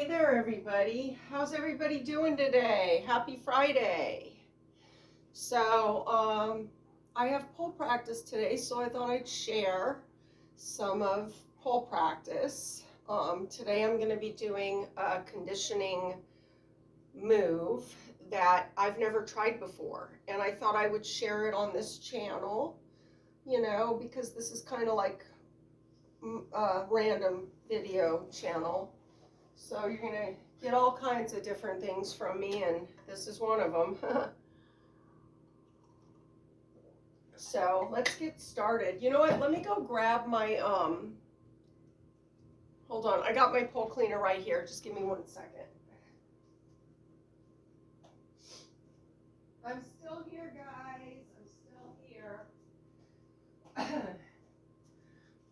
Hey there, everybody. How's everybody doing today? Happy Friday. I have pole practice today, so I thought I'd share some of pole practice. Today I'm going to be doing a conditioning move that I've never tried before, and I thought I would share it on this channel, because this is kind of like a random video channel. So you're going to get all kinds of different things from me, and this is one of them. So let's get started. You know what? Let me go grab my, hold on. I got my pole cleaner right here. Just give me 1 second. I'm still here, guys. I'm still here.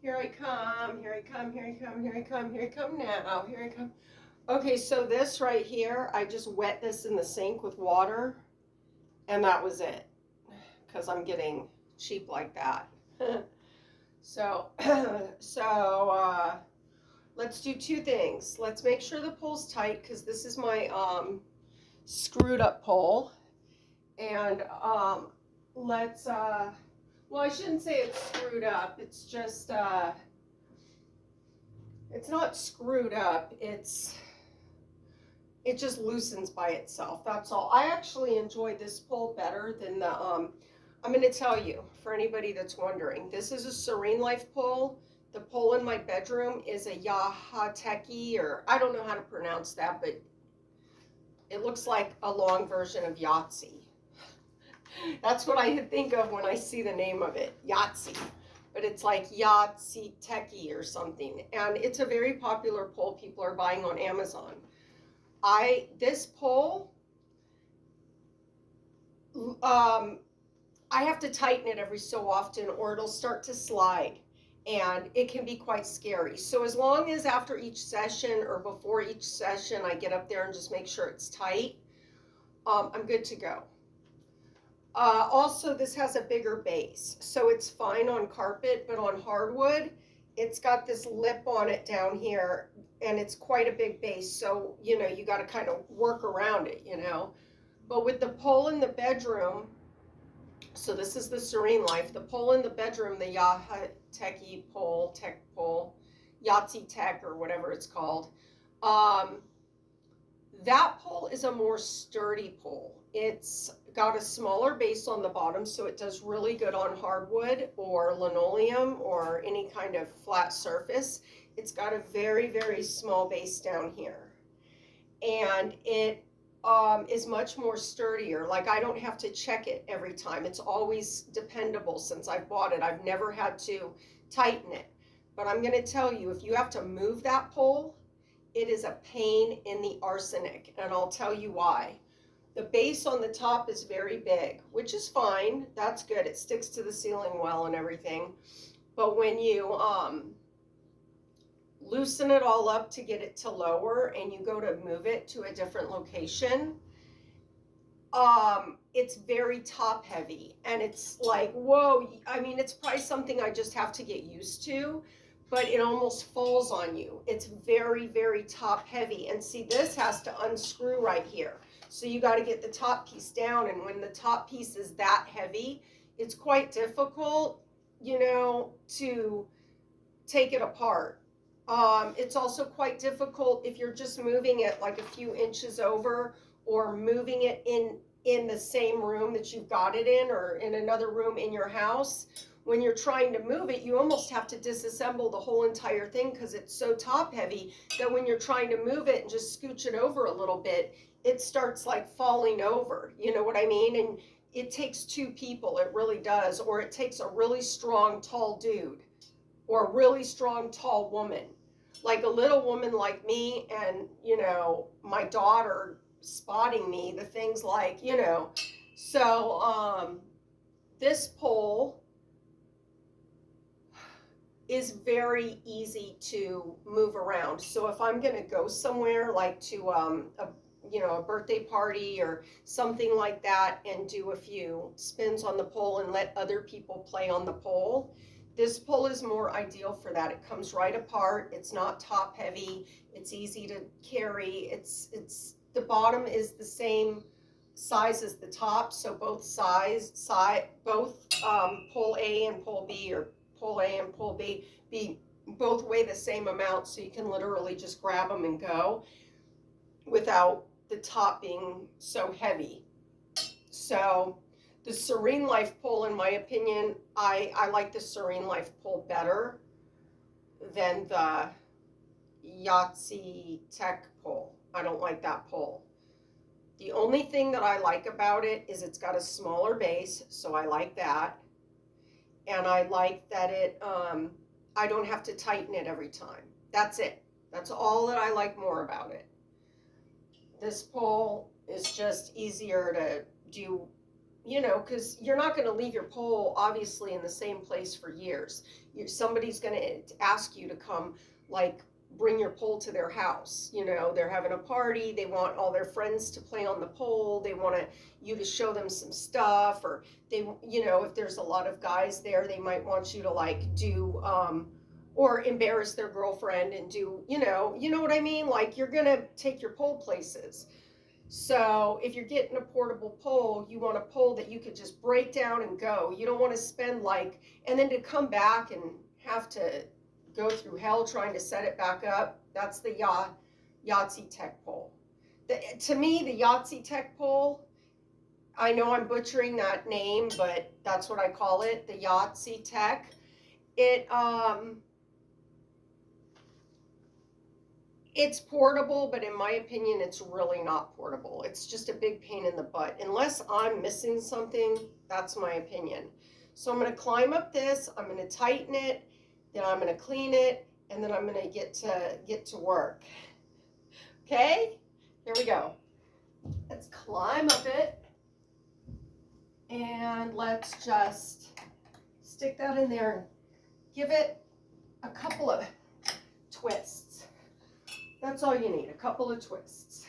Here I come. Here I come. Here I come. Here I come. Here I come now. Here I come. Okay, so this right here, I just wet this in the sink with water, and that was it, because I'm getting cheap like that. So let's do two things. Let's make sure the pole's tight, because this is my screwed up pole. And well, I shouldn't say it's screwed up. It's just, it's not screwed up. It just loosens by itself. That's all. I actually enjoy this pole better than the, I'm going to tell you, for anybody that's wondering, this is a Serene Life pole. The pole in my bedroom is a Yaheetech, or I don't know how to pronounce that, but it looks like a long version of Yahtzee. That's what I think of when I see the name of it, Yahtzee. But it's like Yaheetech or something. And it's a very popular pole people are buying on Amazon. This pole, I have to tighten it every so often or it'll start to slide, and it can be quite scary. So as long as after each session or before each session I get up there and just make sure it's tight, I'm good to go. Also, this has a bigger base, so it's fine on carpet, but on hardwood, it's got this lip on it down here, and it's quite a big base, so, you got to kind of work around it, But with the pole in the bedroom, so this is the Serene Life, the pole in the bedroom, the Yaheetech pole, tech pole, Yaheetech or whatever it's called, that pole is a more sturdy pole. It's got a smaller base on the bottom, so it does really good on hardwood or linoleum or any kind of flat surface. It's got a very, very small base down here. And it is much more sturdier. Like, I don't have to check it every time. It's always dependable since I've bought it. I've never had to tighten it. But I'm going to tell you, if you have to move that pole, it is a pain in the arsenic, and I'll tell you why. The base on the top is very big, which is fine. That's good. It sticks to the ceiling well and everything. But when you loosen it all up to get it to lower and you go to move it to a different location, it's very top heavy, and it's like, whoa. I mean, it's probably something I just have to get used to, but it almost falls on you. It's very, very top heavy. And see, this has to unscrew right here. So you got to get the top piece down. And when the top piece is that heavy, it's quite difficult, to take it apart. It's also quite difficult if you're just moving it like a few inches over, or moving it in the same room that you've got it in, or in another room in your house. When you're trying to move it, you almost have to disassemble the whole entire thing, because it's so top heavy that when you're trying to move it and just scooch it over a little bit, it starts like falling over. You know what I mean? And it takes two people, it really does. Or it takes a really strong, tall dude, or a really strong, tall woman. Like a little woman like me and, my daughter spotting me, the things like, So this pole is very easy to move around. So if I'm going to go somewhere, like to a birthday party or something like that, and do a few spins on the pole and let other people play on the pole, This pole is more ideal for that. It comes right apart. It's not top heavy. It's easy to carry. It's the bottom is the same size as the top, so both pole A and pole B, or pole A and pole B both weigh the same amount, so you can literally just grab them and go without the top being so heavy. So the Serene Life pole, in my opinion, I like the Serene Life pole better than the Yaheetech pole. I don't like that pole. The only thing that I like about it is it's got a smaller base, so I like that. And I like that I don't have to tighten it every time. That's it. That's all that I like more about it. This pole is just easier to do, because you're not going to leave your pole obviously in the same place for years. Somebody's going to ask you to come, like, bring your pole to their house. They're having a party, they want all their friends to play on the pole, they want you to show them some stuff, or they, if there's a lot of guys there, they might want you to like do or embarrass their girlfriend and do, you know what I mean, like you're gonna take your pole places. So if you're getting a portable pole, you want a pole that you could just break down and go. You don't want to spend and then to come back and have to go through hell trying to set it back up. That's the Yaheetech pole. To me, the Yaheetech pole, I know I'm butchering that name, but that's what I call it, the Yaheetech. It's portable, but in my opinion, it's really not portable. It's just a big pain in the butt. Unless I'm missing something, that's my opinion. So I'm going to climb up this, I'm going to tighten it, then I'm going to clean it, and then I'm going to get to work. Okay, here we go. Let's climb up it, and let's just stick that in there and give it a couple of twists. That's all you need, a couple of twists.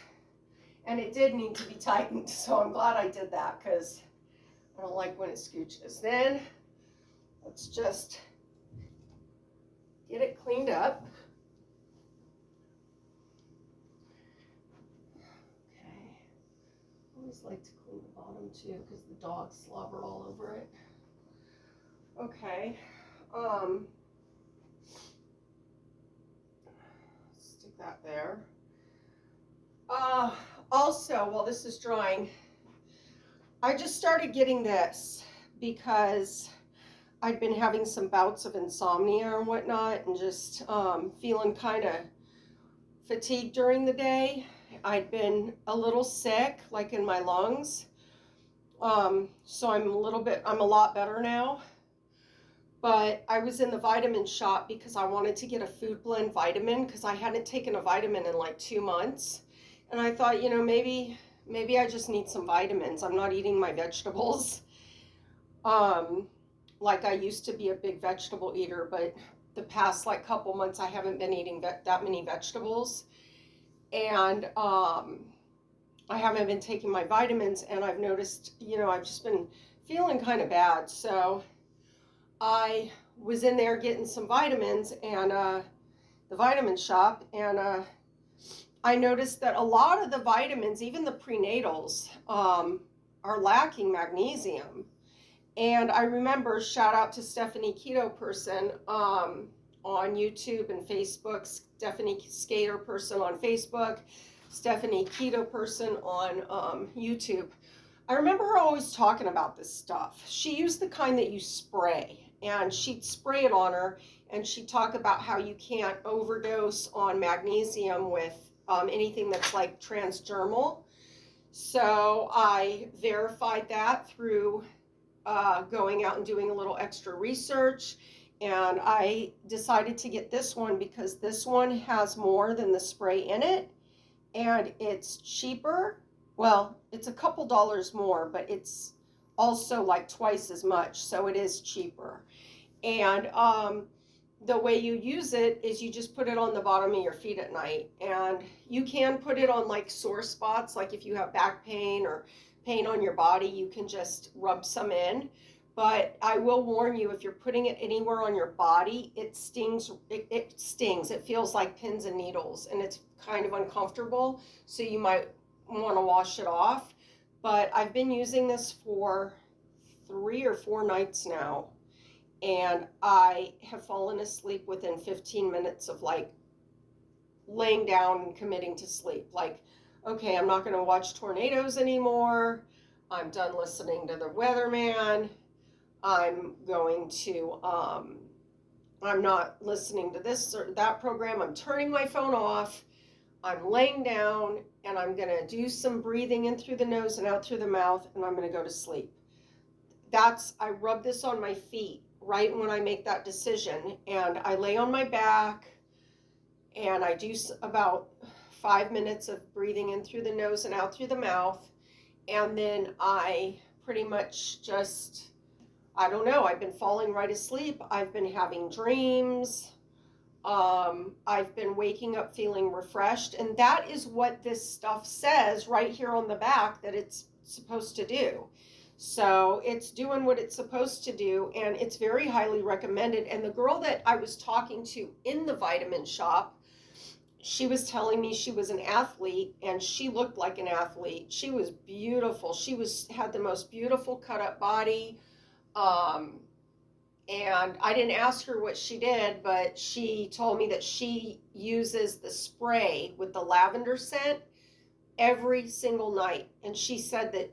And it did need to be tightened, so I'm glad I did that, because I don't like when it scooches. Then let's just get it cleaned up. Okay. I always like to clean the bottom too, because the dogs slobber all over it. Okay. Stick that there. Also, while this is drying, I just started getting this because I'd been having some bouts of insomnia and whatnot, and just feeling kind of fatigued during the day. I'd been a little sick, like in my lungs. So I'm a lot better now. But I was in the vitamin shop because I wanted to get a food blend vitamin, because I hadn't taken a vitamin in like 2 months. And I thought, maybe I just need some vitamins. I'm not eating my vegetables. Like I used to be a big vegetable eater, but the past couple months I haven't been eating that many vegetables. And I haven't been taking my vitamins, and I've noticed, I've just been feeling kind of bad. So I was in there getting some vitamins, and the vitamin shop, and I noticed that a lot of the vitamins, even the prenatals, are lacking magnesium. And I remember, shout out to Stephanie Keto Person on YouTube and Facebook, Stephanie Skater Person on Facebook, Stephanie Keto Person on YouTube. I remember her always talking about this stuff. She used the kind that you spray, and she'd spray it on her, and she'd talk about how you can't overdose on magnesium with anything that's like transdermal. So I verified that through going out and doing a little extra research, and I decided to get this one because this one has more than the spray in it, and it's cheaper. Well, it's a couple dollars more, but it's also like twice as much, so it is cheaper. And the way you use it is you just put it on the bottom of your feet at night, and you can put it on like sore spots, like if you have back pain or pain on your body, you can just rub some in. But I will warn you, if you're putting it anywhere on your body, it stings. It stings. It feels like pins and needles, and it's kind of uncomfortable. So you might want to wash it off. But I've been using this for 3 or 4 nights now, and I have fallen asleep within 15 minutes of like laying down and committing to sleep. Like, okay, I'm not going to watch tornadoes anymore. I'm done listening to the weatherman. I'm going to, I'm not listening to this or that program. I'm turning my phone off. I'm laying down, and I'm going to do some breathing in through the nose and out through the mouth, and I'm going to go to sleep. I rub this on my feet right when I make that decision, and I lay on my back, and I do about 5 minutes of breathing in through the nose and out through the mouth, and then I pretty much just, I don't know, I've been falling right asleep. I've been having dreams. I've been waking up feeling refreshed. And that is what this stuff says right here on the back that it's supposed to do. So it's doing what it's supposed to do, and it's very highly recommended. And the girl that I was talking to in the vitamin shop, she was telling me she was an athlete, and she looked like an athlete. She was beautiful. She had the most beautiful cut up body. And I didn't ask her what she did, but she told me that she uses the spray with the lavender scent every single night. And she said that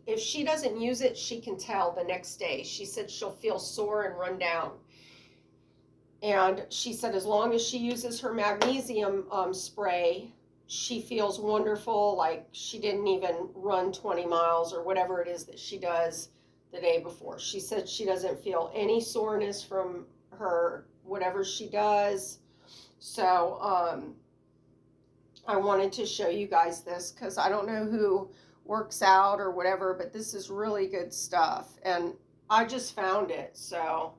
if she doesn't use it, she can tell the next day. She said she'll feel sore and run down. And she said as long as she uses her magnesium spray, she feels wonderful, like she didn't even run 20 miles or whatever it is that she does the day before. She said she doesn't feel any soreness from her whatever she does. So I wanted to show you guys this because I don't know who works out or whatever, but this is really good stuff, and I just found it. So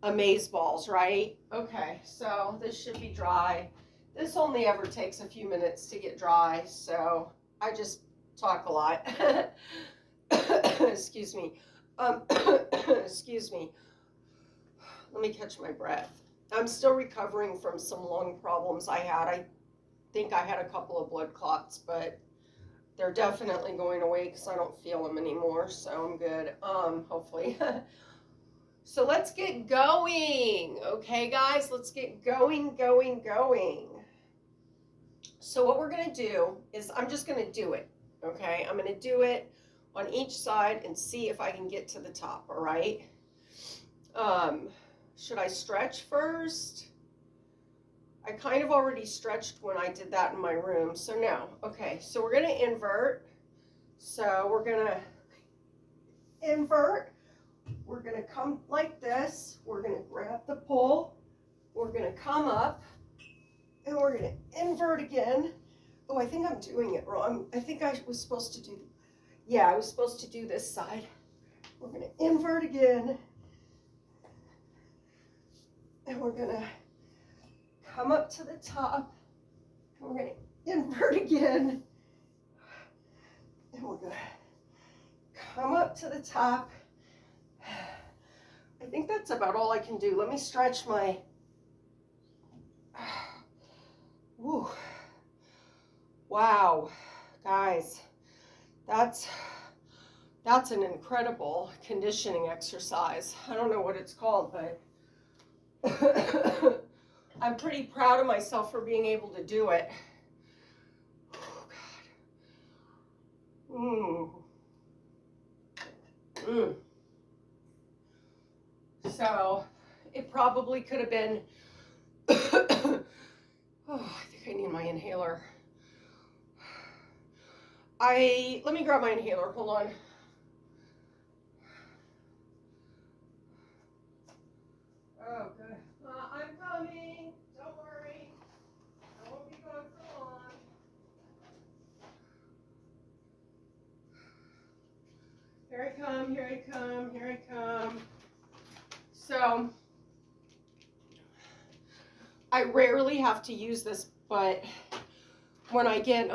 amazeballs, right? Okay, so this should be dry. This only ever takes a few minutes to get dry, so I just talk a lot. Excuse me. Excuse me. Let me catch my breath. I'm still recovering from some lung problems I had. I think I had a couple of blood clots, but they're definitely going away because I don't feel them anymore, so I'm good, hopefully. So let's get going, okay, guys? Let's get going. So what we're going to do is I'm just going to do it, okay? I'm going to do it on each side and see if I can get to the top, all right? Should I stretch first? I kind of already stretched when I did that in my room, so no. Okay, so we're going to invert. So we're going to invert. We're going to come like this. We're going to grab the pole. We're going to come up, and we're going to invert again. Oh, I think I'm doing it wrong. I think I was supposed to do, yeah, I was supposed to do this side. We're going to invert again, and we're going to come up to the top, and we're going to invert again, and we're going to come up to the top. I think that's about all I can do. Let me stretch my, whew. Wow, guys, that's an incredible conditioning exercise. I don't know what it's called, but I'm pretty proud of myself for being able to do it. Oh, God. So it probably could have been, oh, I think I need my inhaler. Let me grab my inhaler, hold on. Oh, good. I'm coming, don't worry. I won't be gone for long. Here I come, here I come, here I come. So, I rarely have to use this, but when I get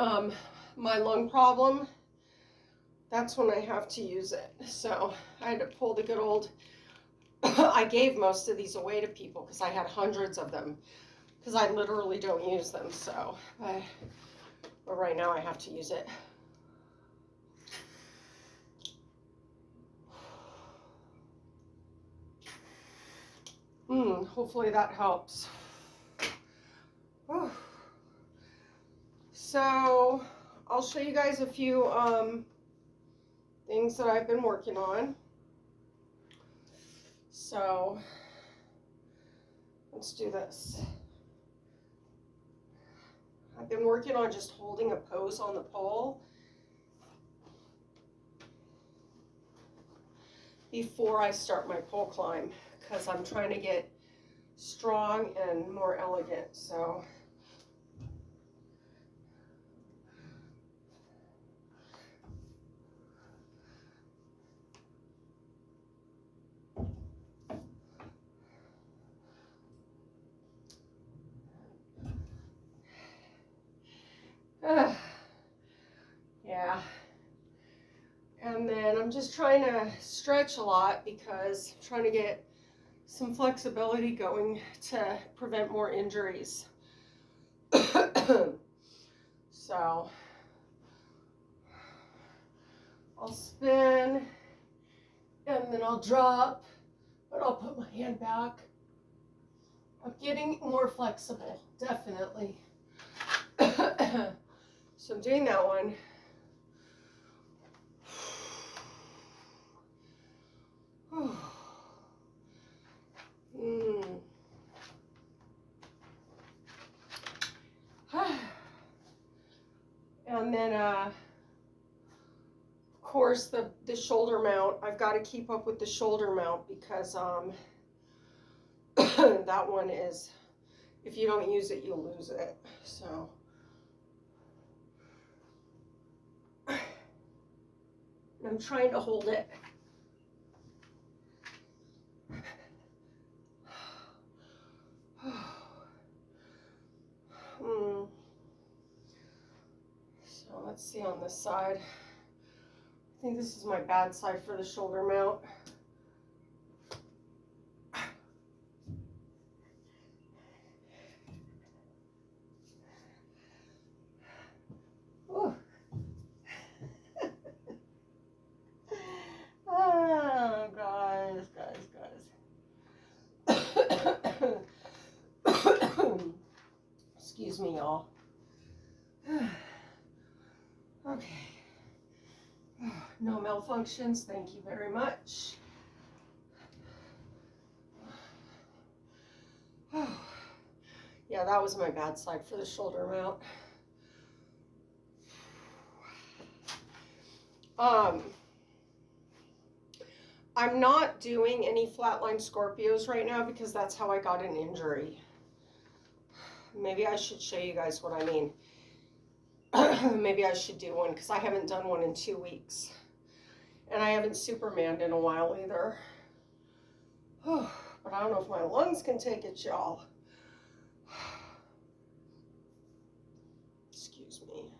my lung problem, that's when I have to use it. So I had to pull the good old, I gave most of these away to people because I had hundreds of them because I literally don't use them. So, but right now I have to use it. Hopefully that helps. So I'll show you guys a few things that I've been working on. So let's do this. I've been working on just holding a pose on the pole before I start my pole climb because I'm trying to get strong and more elegant. So yeah. And then I'm just trying to stretch a lot because I'm trying to get some flexibility going to prevent more injuries. So I'll spin and then I'll drop, but I'll put my hand back. I'm getting more flexible, definitely. So I'm doing that one. And then, of course, the shoulder mount. I've got to keep up with the shoulder mount because that one is, if you don't use it, you'll lose it. So. I'm trying to hold it. So let's see on this side. I think this is my bad side for the shoulder mount. Oh, guys. Excuse me, y'all. Okay. No malfunctions, thank you very much. Yeah, that was my bad side for the shoulder mount. I'm not doing any flatline Scorpios right now because that's how I got an injury. Maybe I should show you guys what I mean. Maybe I should do one because I haven't done one in 2 weeks. And I haven't Supermaned in a while either. But I don't know if my lungs can take it, y'all. Excuse me.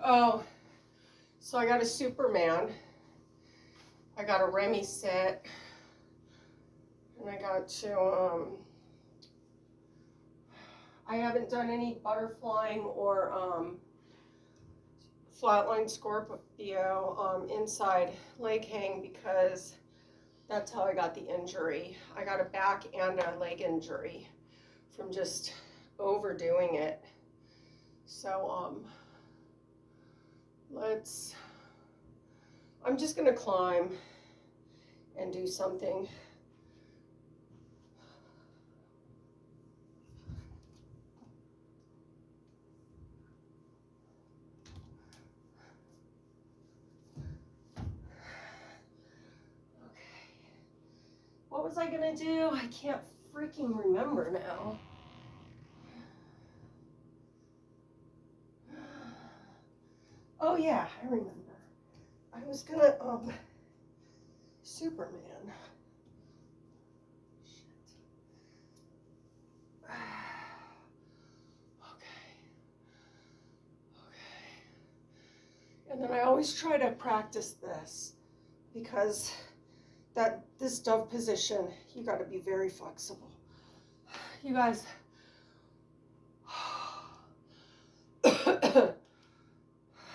Oh, so I got a Superman. I got a Remy set. And I got to, I haven't done any butterflying or flatline Scorpio inside leg hang because that's how I got the injury. I got a back and a leg injury from just overdoing it. So I'm just gonna climb and do something. What was I gonna do? I can't freaking remember now. Oh yeah, I remember. I was gonna Superman. Shit. Okay. then I always try to practice this because this dove position, you got to be very flexible. You guys,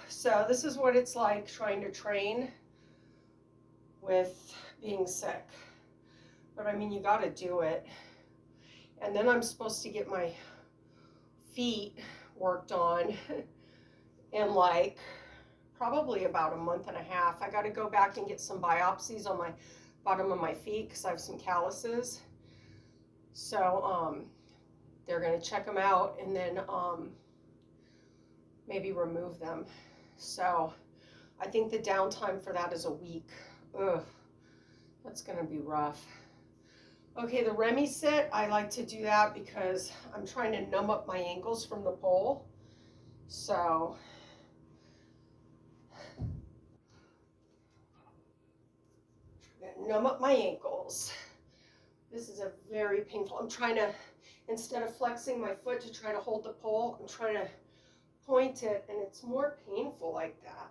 so this is what it's like trying to train with being sick. But I mean, you got to do it. And then I'm supposed to get my feet worked on in like probably about a month and a half. I got to go back and get some biopsies on my bottom of my feet because I have some calluses. So they're going to check them out and then maybe remove them. So I think the downtime for that is a week. Ugh, that's going to be rough. Okay, the Remy sit, I like to do that because I'm trying to numb up my ankles from the pole. So numb up my ankles. This is a very painful. I'm trying to, instead of flexing my foot to try to hold the pole, I'm trying to point it, and it's more painful like that.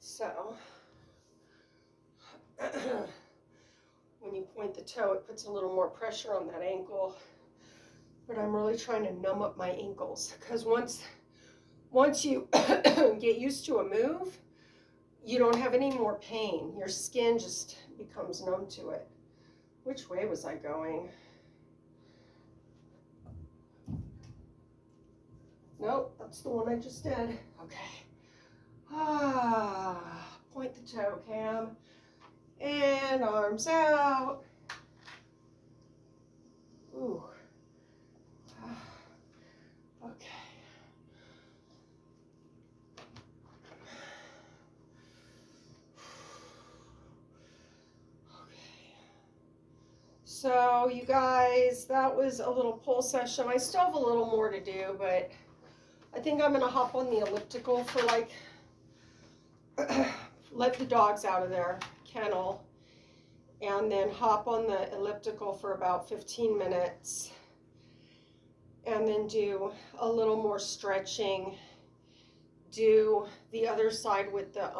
So when you point the toe, it puts a little more pressure on that ankle. But I'm really trying to numb up my ankles because once you get used to a move, you don't have any more pain. Your skin just becomes numb to it. Which way was I going? Nope, that's the one I just did. Okay. Point the toe, Cam. And arms out. Ooh. Okay. So you guys, that was a little pull session. I still have a little more to do, but I think I'm gonna hop on the elliptical for like, let the dogs out of their kennel, and then hop on the elliptical for about 15 minutes, and then do a little more stretching, do the other side with the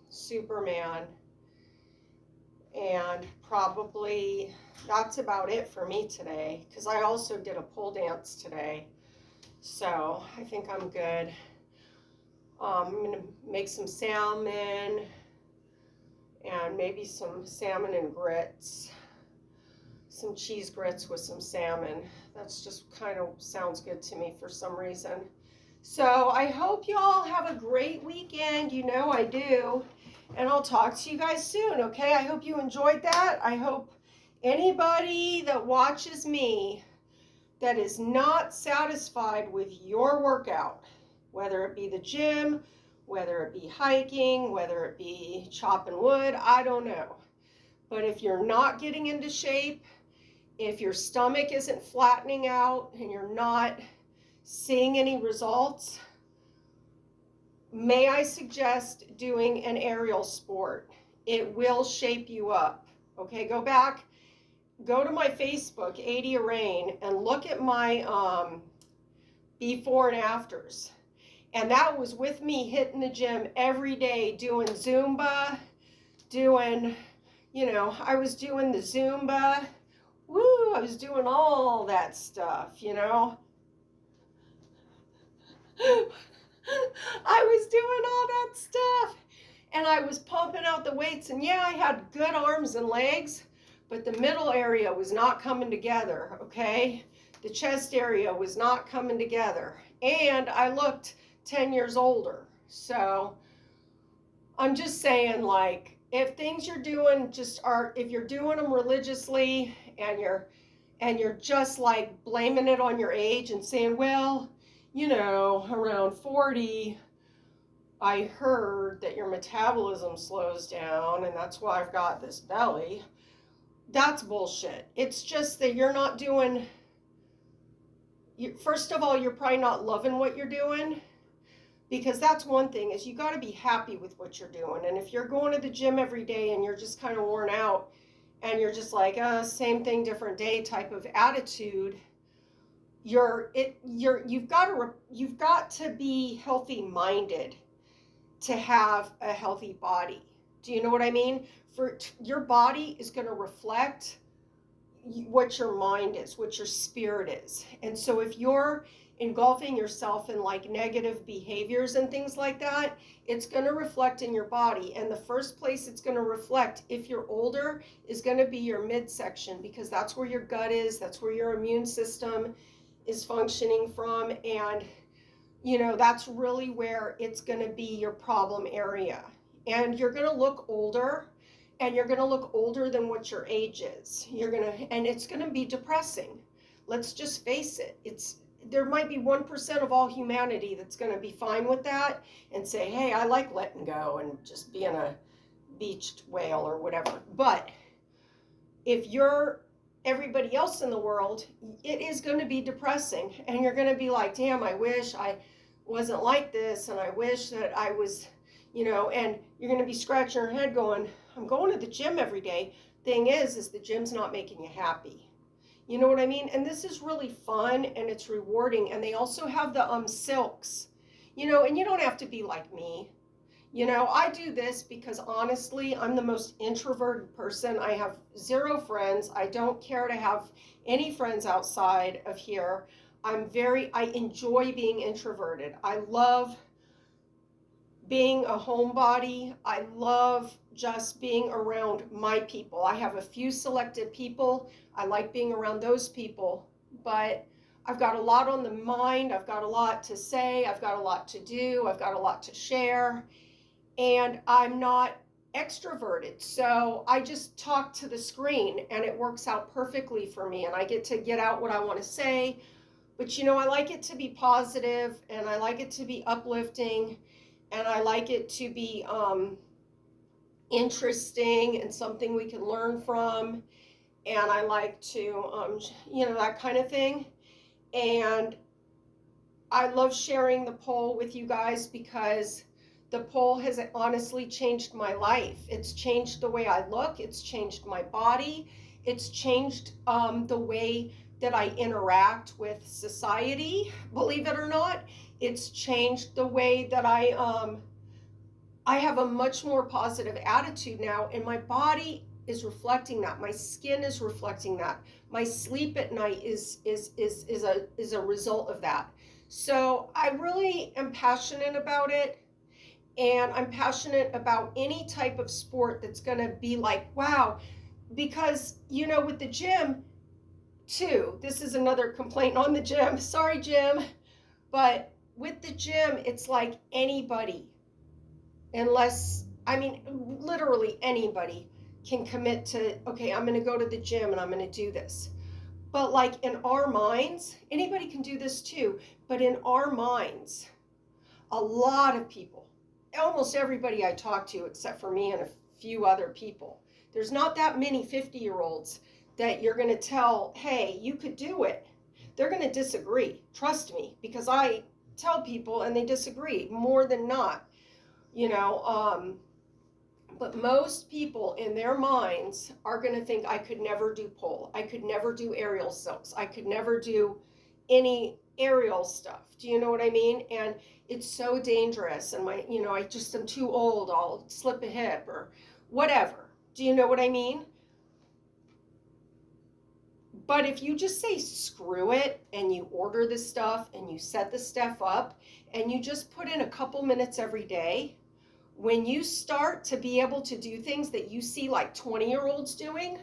Superman, and probably that's about it for me today, because I also did a pole dance today, so I think I'm good. I'm gonna make some salmon and maybe some salmon and grits, some cheese grits with some salmon. That's just kind of sounds good to me for some reason. So I hope you all have a great weekend. You know I do. And I'll talk to you guys soon, okay? I hope you enjoyed that. I hope anybody that watches me that is not satisfied with your workout, whether it be the gym, whether it be hiking, whether it be chopping wood, I don't know. But if you're not getting into shape, if your stomach isn't flattening out and you're not seeing any results, may I suggest doing an aerial sport. It will shape you up. Okay, go back, go to my Facebook, 80 Rain, and look at my before and afters. And that was with me hitting the gym every day, doing Zumba, doing, you know, I was doing the Zumba. Woo, I was doing all that stuff, you know. I was doing all that stuff, and I was pumping out the weights, and yeah, I had good arms and legs, but the middle area was not coming together, okay? The chest area was not coming together, and I looked 10 years older. So I'm just saying, like, if things you're doing if you're doing them religiously and you're just like blaming it on your age and saying, well, you know, around 40, I heard that your metabolism slows down and that's why I've got this belly. That's bullshit. It's just that you're not doing, first of all, you're probably not loving what you're doing, because that's one thing, is you got to be happy with what you're doing. And if you're going to the gym every day and you're just kind of worn out and you're just like, same thing, different day type of attitude, you've got to be healthy minded. to have a healthy body. Do you know what I mean? Your body is going to reflect what your mind is, what your spirit is. And so if you're engulfing yourself in like negative behaviors and things like that, it's going to reflect in your body. And the first place it's going to reflect, if you're older, is going to be your midsection, because that's where your gut is, that's where your immune system is functioning from. And that's really where it's going to be your problem area. And you're going to look older, and you're going to look older than what your age is. And it's going to be depressing. Let's just face it. There might be 1% of all humanity that's going to be fine with that and say, hey, I like letting go and just being a beached whale or whatever. But if you're everybody else in the world, it is going to be depressing. And you're going to be like, damn, I wish I wasn't like this. And I wish that I was, and you're going to be scratching your head going, I'm going to the gym every day. Thing is the gym's not making you happy. You know what I mean? And this is really fun and it's rewarding. And they also have the silks, and you don't have to be like me. I do this because honestly, I'm the most introverted person. I have 0 friends. I don't care to have any friends outside of here. I enjoy being introverted. I love being a homebody. I love just being around my people. I have a few selected people. I like being around those people, but I've got a lot on the mind. I've got a lot to say. I've got a lot to do. I've got a lot to share, and I'm not extroverted. So I just talk to the screen and it works out perfectly for me, and I get to get out what I want to say. But I like it to be positive, and I like it to be uplifting, and I like it to be interesting and something we can learn from. And I like to, that kind of thing. And I love sharing the poll with you guys because the poll has honestly changed my life. It's changed the way I look. It's changed my body. It's changed the way that I interact with society, believe it or not. It's changed the way that I have a much more positive attitude now, and my body is reflecting that. My skin is reflecting that. My sleep at night is a result of that. So I really am passionate about it, and I'm passionate about any type of sport that's going to be like, wow, because with the gym too, this is another complaint on the gym. Sorry, gym. But with the gym, it's like anybody, literally anybody can commit to, okay, I'm going to go to the gym and I'm going to do this. But like in our minds, anybody can do this too. But in our minds, a lot of people, almost everybody I talk to, except for me and a few other people, there's not that many 50-year-olds that you're going to tell, hey, you could do it. They're going to disagree. Trust me, because I tell people and they disagree more than not, but most people in their minds are going to think, I could never do pole. I could never do aerial silks. I could never do any aerial stuff. Do you know what I mean? And it's so dangerous. And I just am too old. I'll slip a hip or whatever. Do you know what I mean? But if you just say screw it and you order this stuff and you set the stuff up and you just put in a couple minutes every day, when you start to be able to do things that you see like 20-year-olds doing,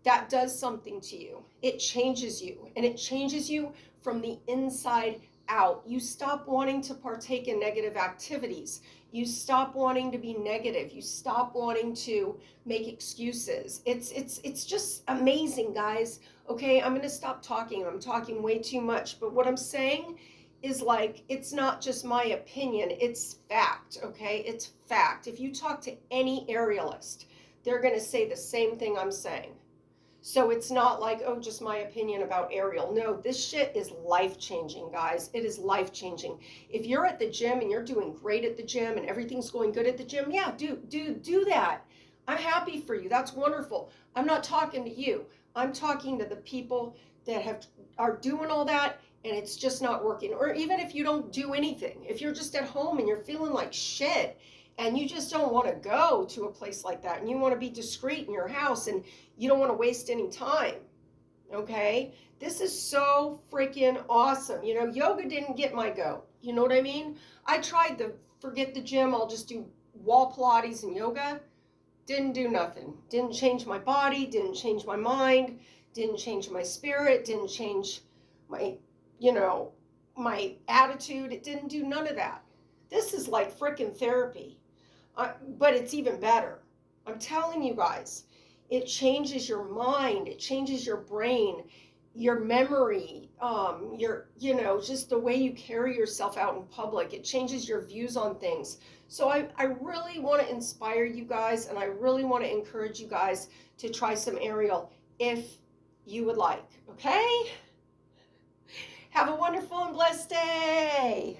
that does something to you. It changes you, and it changes you from the inside out. You stop wanting to partake in negative activities. You stop wanting to be negative. You stop wanting to make excuses. It's just amazing, guys. Okay, I'm going to stop talking. I'm talking way too much. But what I'm saying is like, it's not just my opinion. It's fact, okay? It's fact. If you talk to any aerialist, they're going to say the same thing I'm saying. So it's not like, oh, just my opinion about aerial. No, this shit is life-changing, guys. It is life-changing. If you're at the gym and you're doing great at the gym and everything's going good at the gym, yeah, do that. I'm happy for you. That's wonderful. I'm not talking to you. I'm talking to the people that are doing all that and it's just not working. Or even if you don't do anything, if you're just at home and you're feeling like shit and you just don't want to go to a place like that and you want to be discreet in your house and you don't want to waste any time, okay? This is so freaking awesome. You know, yoga didn't get my goat. You know what I mean? I tried the forget the gym, I'll just do wall Pilates and yoga. Didn't do nothing. Didn't change my body, didn't change my mind, didn't change my spirit, didn't change my, you know, my attitude. It didn't do none of that. This is like freaking therapy, but it's even better. I'm telling you guys, it changes your mind, it changes your brain, your memory, you know, just the way you carry yourself out in public. It changes your views on things. So I really want to inspire you guys, and I really want to encourage you guys to try some aerial if you would like, okay? Have a wonderful and blessed day.